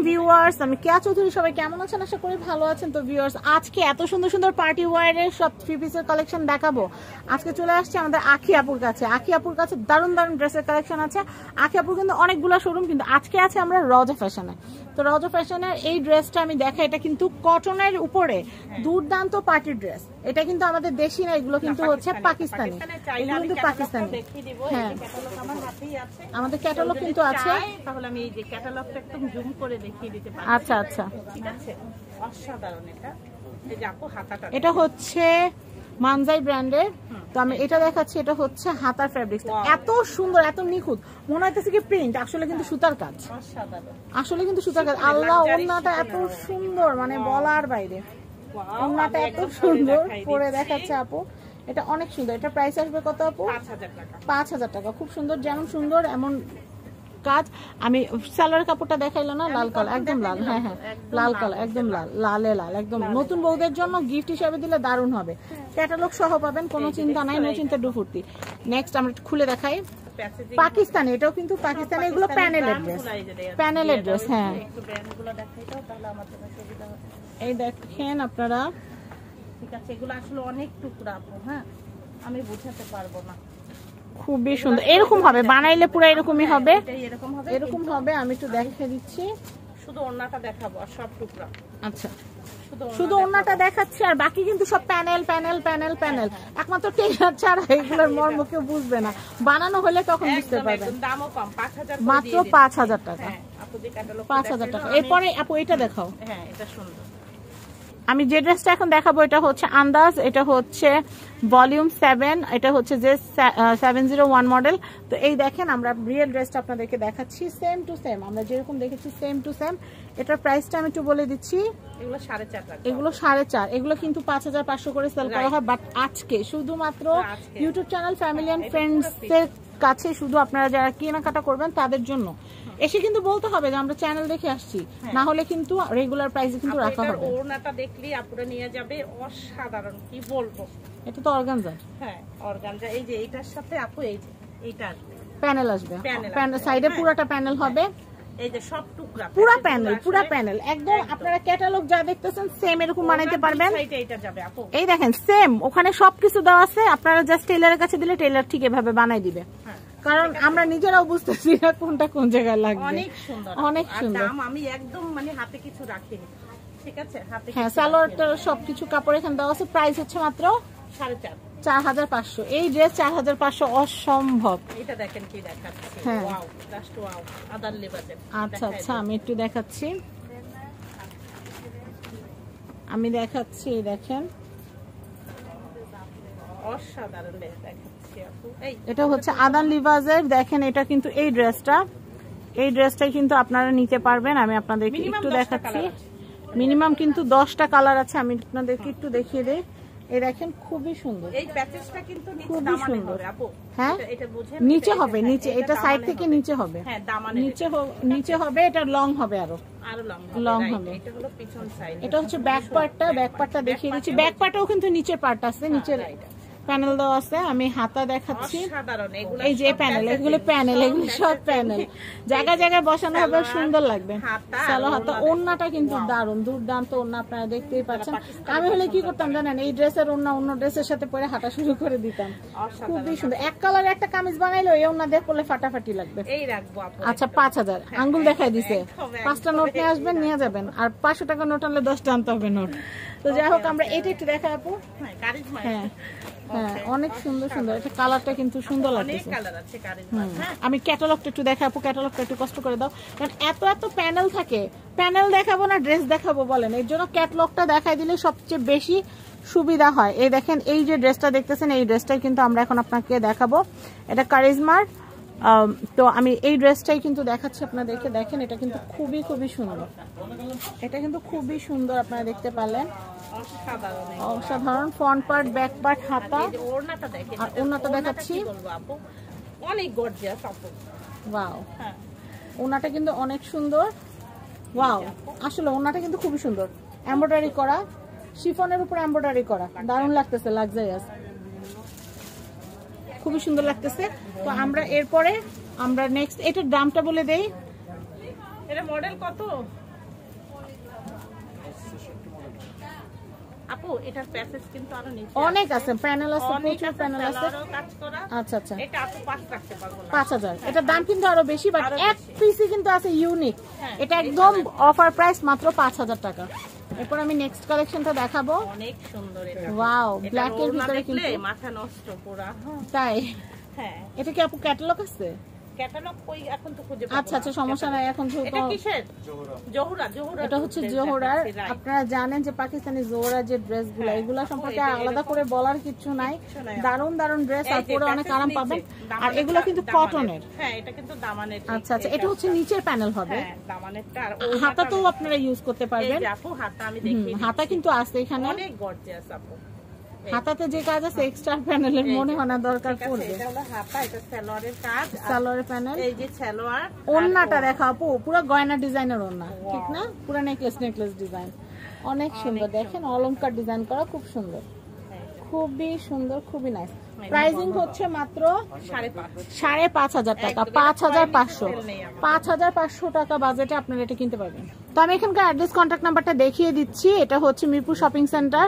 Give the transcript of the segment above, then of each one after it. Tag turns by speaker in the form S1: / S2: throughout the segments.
S1: Viewers, আমি কেয়া চৌধুরী। সবাই কেমন আছেন? আশা করি ভালো আছেন। তো ভিউয়ার্স, আজকে এত সুন্দর সুন্দর পার্টি ওয়্যারের সব 3 পিসের কালেকশন দেখাবো। আজকে চলে আসছে আমাদের আখি আপুর কাছে। আখি আপুর কাছে দারুণ দারুণ ড্রেসের কালেকশন আছে। আখি আপুর কিন্তু অনেকগুলো শোরুম, কিন্তু আজকে আছে আমরা রজা ফ্যাশনে। তো রজা ফ্যাশনের এই ড্রেসটা আমি দেখাই, এটা কিন্তু কটনের উপরে দুর্দান্ত পার্টি ড্রেস। এটা কিন্তু আমাদের দেশি না, এগুলো কিন্তু হচ্ছে পাকিস্তানি। এগুলো কিন্তু পাকিস্তানি। হ্যাঁ, আমাদের ক্যাটালগ কিন্তু আছে।
S2: তাহলে আমি এই যে ক্যাটালগটা একদম জুম করে দেখিয়ে দিতে পারি।
S1: আচ্ছা আচ্ছা,
S2: ঠিক আছে, অসাধারণ। এটা এই যে আপু হাতাটা,
S1: এটা হচ্ছে মানজাই ব্র্যান্ডের। তো আমি এটা দেখাচ্ছি, এটা হচ্ছে হাতার ফ্যাব্রিক্স। এত সুন্দর, এত নিখুঁত, মনে হইতেছে কি প্রিন্ট, আসলে কিন্তু সুতার কাজ।
S2: অসাধারণ,
S1: আসলে কিন্তু সুতার কাজ। আল্লাহ, ওন্নাটা এত সুন্দর, মানে বলার বাইরে। ওন্নাটা এত সুন্দর পরে দেখাচ্ছে আপু, এটা অনেক সুন্দর। এটা প্রাইস আসবে কত আপু?
S2: 5000 টাকা।
S1: 5000 টাকা। খুব সুন্দর, যেমন সুন্দর এমন কাজ। আমি সালোয়ার কাপড়টা দেখাইলো না, লাল কালার, একদম লাল। হ্যাঁ হ্যাঁ, লাল কালার, একদম লাল, লালে লাল, একদম নতুন বউদের জন্য গিফট হিসেবে দিলে দারুণ হবে। ক্যাটালগ সহ পাবেন, কোনো চিন্তা নাই, নো চিন্তা ডুফুর্তি। নেক্সট আমরা খুলে দেখাই পাকিস্তানি। এটাও কিন্তু পাকিস্তানি, এগুলো প্যানেলের ড্রেস, প্যানেলের ড্রেস। হ্যাঁ,
S2: একটু ব্র্যান্ডগুলো দেখাই দাও, তাহলে আমার জন্য সুবিধা হবে।
S1: এই দেখেন আপনারা।
S2: ঠিক আছে, এগুলো আসলে অনেক টুকরা আপু। হ্যাঁ, আমি বুঝাতে পারবো না।
S1: খুবই সুন্দর, এরকম হবে বানাইলে পুরো এরকমই হবে,
S2: এরকম হবে,
S1: এরকম হবে। আমি একটু দেখিয়ে দিচ্ছি,
S2: শুধু ওড়নাটা দেখাবো আর সব টুকরা।
S1: আচ্ছা, শুধু ওড়নাটা দেখাচ্ছি, আর বাকি কিন্তু সব প্যানেল প্যানেল প্যানেল প্যানেল। একমাত্র টেলার ছাড়া এগুলোর মর্ম কেউ বুঝবে না, বানানো হলে তখন বুঝতে পারবেন।
S2: দামও কম, 5000
S1: মাত্র 5000 টাকা।
S2: আপু যে ক্যাটালগ
S1: 5000 টাকা। এরপরে আপু এটা দেখাও।
S2: হ্যাঁ, এটা সুন্দর।
S1: আমি যে ড্রেসটা এখন দেখাবো এটা হচ্ছে আন্দাজ, এটা হচ্ছে ভলিউম 7, এটা হচ্ছে যে 701 মডেল। তো এই দেখেন, আমরা রিয়েল ড্রেসটা আপনাদেরকে দেখাচ্ছি, সেম টু সেম আমরা যেরকম দেখেছি সেম টু সেম। এটার প্রাইসটা আমি একটু বলে দিচ্ছি,
S2: এগুলো 4.5 টাকা।
S1: এগুলো 4.5, এগুলো কিন্তু 5500 করে সেল করা হয়। বাট আজকে শুধুমাত্র YouTube channel family and friends এর কাছে, শুধু আপনারা যারা কেনাকাটা করবেন তাদের জন্য এসে কিন্তু বলতে হবে যে আমরা চ্যানেল দেখে আসছি, না হলে কিন্তু রেগুলার প্রাইসে কিন্তু রাখা হবে।
S2: ওড়নাটা দেখলি আপুরা নিয়ে যাবে, অসাধারণ, কি বলবো।
S1: এটা তো অর্গানজা।
S2: হ্যাঁ, অর্গানজা। এই যে এইটার সাথে আপু এই যে এইটা আসবে,
S1: প্যানেল আসবে, প্যানেল সাইডে পুরোটা প্যানেল হবে।
S2: এই যে সব টুকরা,
S1: পুরো প্যানেল, পুরো প্যানেল একদম। আপনারা ক্যাটালগ যা দেখতেছেন সেম এরকম বানাইতে পারবেন।
S2: এইটা যাবে আপু,
S1: এই দেখেন সেম, ওখানে সবকিছু দেওয়া আছে। আপনারা জাস্ট টেইলারের কাছে দিলে টেইলার ঠিক এভাবে বানাই দিবে, কারণ আমরা নিজেরাও বুঝতেছি না কোনটা কোন জায়গায় লাগবে।
S2: অনেক সুন্দর,
S1: অনেক সুন্দর।
S2: দাম আমি একদম মানে হাতে কিছু রাখিনি। ঠিক আছে, হাতে।
S1: হ্যাঁ, সালোয়ারটা সবকিছু কাপড় এখানে দেওয়া আছে। প্রাইস হচ্ছে মাত্র 4500। এই ড্রেস 4500, অসম্ভব।
S2: এটা দেখেন কি দেখাচ্ছি।
S1: হ্যাঁ,
S2: ওয়াও, জাস্ট ওয়াও। আদার লেবাজে।
S1: আচ্ছা আচ্ছা, আমি একটু দেখাচ্ছি, আমি দেখাচ্ছি। দেখেন,
S2: অসাধারণ দেখাচ্ছি আপু।
S1: এটা হচ্ছে আদান লিভাজের। দেখেন, এটা কিন্তু এই ড্রেসটাই কিন্তু আপনারা নিতে পারবেন। আমি আপনাদেরকে একটু দেখাচ্ছি, মিনিমাম কিন্তু 10টা কালার আছে। আমি আপনাদেরকে একটু দেখিয়ে দেই। এই দেখেন, খুবই সুন্দর,
S2: এই প্যাচেসটা কিন্তু নিচে
S1: খুবই
S2: দামানে
S1: সুন্দর।
S2: হবে আপু।
S1: হ্যাঁ,
S2: এটা বুঝেন,
S1: নিচে হবে, নিচে, এটা সাইড থেকে নিচে হবে।
S2: হ্যাঁ, দামানে
S1: নিচে হবে। এটা লং হবে, আরো লং হবে।
S2: এটা হলো পিছন সাইড।
S1: এটা হচ্ছে ব্যাক পার্টটা দেখিয়ে দিচ্ছি। ব্যাক পার্টেও কিন্তু নিচের পার্ট আছে, নিচের প্যানেল দেওয়া আছে। আমি হাতা দেখাচ্ছি, এই যে প্যানেল, এগুলো প্যানেল, এগুলো সব প্যানেল। জায়গায় জায়গায় বসানো হবে, সুন্দর লাগবে। সালোয়ার হাতা, ওড়নাটা কিন্তু দারুণ, দুর্দান্ত ওড়না, আপনারা দেখতেই পাচ্ছেন। আমি হলে কি করতাম জানেন, এই ড্রেসের ওড়না অন্য ড্রেসের সাথে পরে হাঁটা শুরু করে দিতাম। খুবই সুন্দর। এক কালার একটা কামিজ বানাইলো, এই ওড়না দিয়ে পরলে ফাটাফাটি লাগবে।
S2: এই রাখবো আপু।
S1: আচ্ছা, 5000 আঙ্গুল দেখাই দিছে। 5টা নোট নিয়ে আসবেন, নিয়ে যাবেন। আর 500 টাকা নোট আনলে 10টা আনতে হবে নোট। তো যাই হোক, আমরা এটা একটু দেখাই আপু। হ্যাঁ হ্যাঁ, অনেক সুন্দর সুন্দর। এটা কালারটা কিন্তু সুন্দর লাগছে। আমি ক্যাটালগটা একটু দেখাই আপু, ক্যাটালগটা একটু কষ্ট করে দাও, কারণ এত এত প্যানেল থাকে। প্যানেল দেখাবো না ড্রেস দেখাবো বলেন, এর জন্য ক্যাটালগটা দেখাই দিলে সবচেয়ে বেশি সুবিধা হয়। এই দেখেন, এই যে ড্রেসটা দেখতেছেন, এই ড্রেসটাই কিন্তু আমরা এখন আপনাকে দেখাবো। এটা কারিজমার। তো আমি এই ড্রেসটাই কিন্তু দেখাচ্ছি আপনাদেরকে। দেখেন, এটা কিন্তু খুবই খুবই সুন্দর, এটা কিন্তু খুবই সুন্দর, আপনারা দেখতে পারলেন। অসাধারণ ফ্রন্ট পার্ট, ব্যাক পার্ট, হাতা,
S2: ওড়নাটা দেখেন।
S1: আর ওড়নাটা দেখাচ্ছি,
S2: অনেক গর্জিয়াস আপু।
S1: ওয়াও, ওড়নাটা কিন্তু অনেক সুন্দর। ওয়াও, আসলে ওড়নাটা কিন্তু খুবই সুন্দর, এমব্রয়ডারি করা, শিফনের উপর এমব্রয়ডারি করা, দারুণ লাগতেছে, লাক্সারিয়াস, খুবই সুন্দর লাগতেছে। তো আমরা এরপরে আমরা নেক্সট, এটার দামটা বলে দেই।
S2: এটা মডেল কত? আপু এটার প্যাসেজ কিন্তু আরো নিচে
S1: অনেক আছে, প্যানেল আছে,
S2: অনেক
S1: প্রচুর প্যানেল আছে।
S2: কাজ করা।
S1: আচ্ছা আচ্ছা,
S2: এটা আপু 5 রাখতে পারবো না,
S1: 5000। এটার দাম কিন্তু আরো বেশি, বাট
S2: আরো
S1: এক
S2: বেশি।
S1: পিসই কিন্তু আছে ইউনিক।
S2: হ্যাঁ,
S1: এটা একদম অফার প্রাইস, মাত্র 5000 টাকা। এরপর আমি নেক্সট কালেকশনটা দেখাবো।
S2: অনেক সুন্দর এটা।
S1: ওয়াও,
S2: এটা
S1: ব্ল্যাক এর
S2: ওড়না
S1: ভিতরে
S2: দেখলে
S1: কিন্তু
S2: মাথা নষ্ট পুরা।
S1: তাই।
S2: হ্যাঁ,
S1: এটা কি আপু ক্যাটালগ আছে?
S2: ক্যাটালগ কই এখন তো খুঁজে পাবো
S1: আচ্ছা আচ্ছা, সমস্যা নাই। এখন
S2: এটা কিসের? জোহরা।
S1: এটা হচ্ছে জোহরার। আপনারা জানেন যে পাকিস্তানি জোহরা যে ড্রেসগুলো, এগুলা সম্পর্কে আলাদা করে বলার কিছু নাই। দারুন দারুন ড্রেস, আর পরে অনেক আরাম পাবেন। আর এগুলো কিন্তু কটনের।
S2: হ্যাঁ, এটা কিন্তু দামানের।
S1: আচ্ছা আচ্ছা, এটা হচ্ছে নিচের প্যানেল হবে।
S2: হ্যাঁ, দামানেরটা। আর
S1: হাতাতেও আপনারা ইউজ করতে পারবেন।
S2: এই যে আপু হাতা আমি দেখিয়ে দিচ্ছি।
S1: হাতা কিন্তু আছে এখানে,
S2: অনেক গর্জিয়াস আপু।
S1: হাতাতে যে কাজ আছে এক্সট্রা প্যানেলের মনে হয় না দরকার পড়বে।
S2: এটা হলো হাতা, এটা সালোয়ারের কাজ,
S1: সালোয়ারের প্যানেল।
S2: এই যে সালোয়ার।
S1: ওন্নাটা দেখা আপু, পুরো গয়না ডিজাইনের ওন্না, ঠিক না? পুরো নেকলেস ডিজাইন, অনেক সুন্দর। দেখেন অলংকার ডিজাইন করা, খুব সুন্দর, খুবই সুন্দর, খুবই নাইস। প্রাইসিং হচ্ছে মাত্র 5500 টাকা, 5500 টাকা বাজেটে আপনারা এটা কিনতে পারবেন। তো আমি এখানকার অ্যাড্রেস, কন্ট্যাক্ট নাম্বারটা দেখিয়ে দিচ্ছি। এটা হচ্ছে মিরপুর শপিং সেন্টার,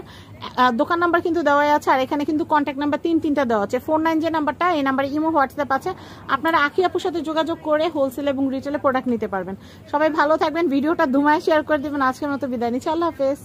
S1: দোকান নাম্বার কিন্তু দেওয়া আছে, আর এখানে কিন্তু কন্ট্যাক্ট নাম্বার 3টা দেওয়া আছে। 49 যে নাম্বারটা, এই নাম্বারে ইমো, হোয়াটসঅ্যাপ আছে। আপনারা আখি আপুর সাথে যোগাযোগ করে হোলসেল এবং রিটেলে প্রোডাক্ট নিতে পারবেন। সবাই ভালো থাকবেন, ভিডিওটা ধুমায় শেয়ার করে দিবেন। আজকের মতো বিদায় নিচ্ছি, আল্লাহ হাফেজ।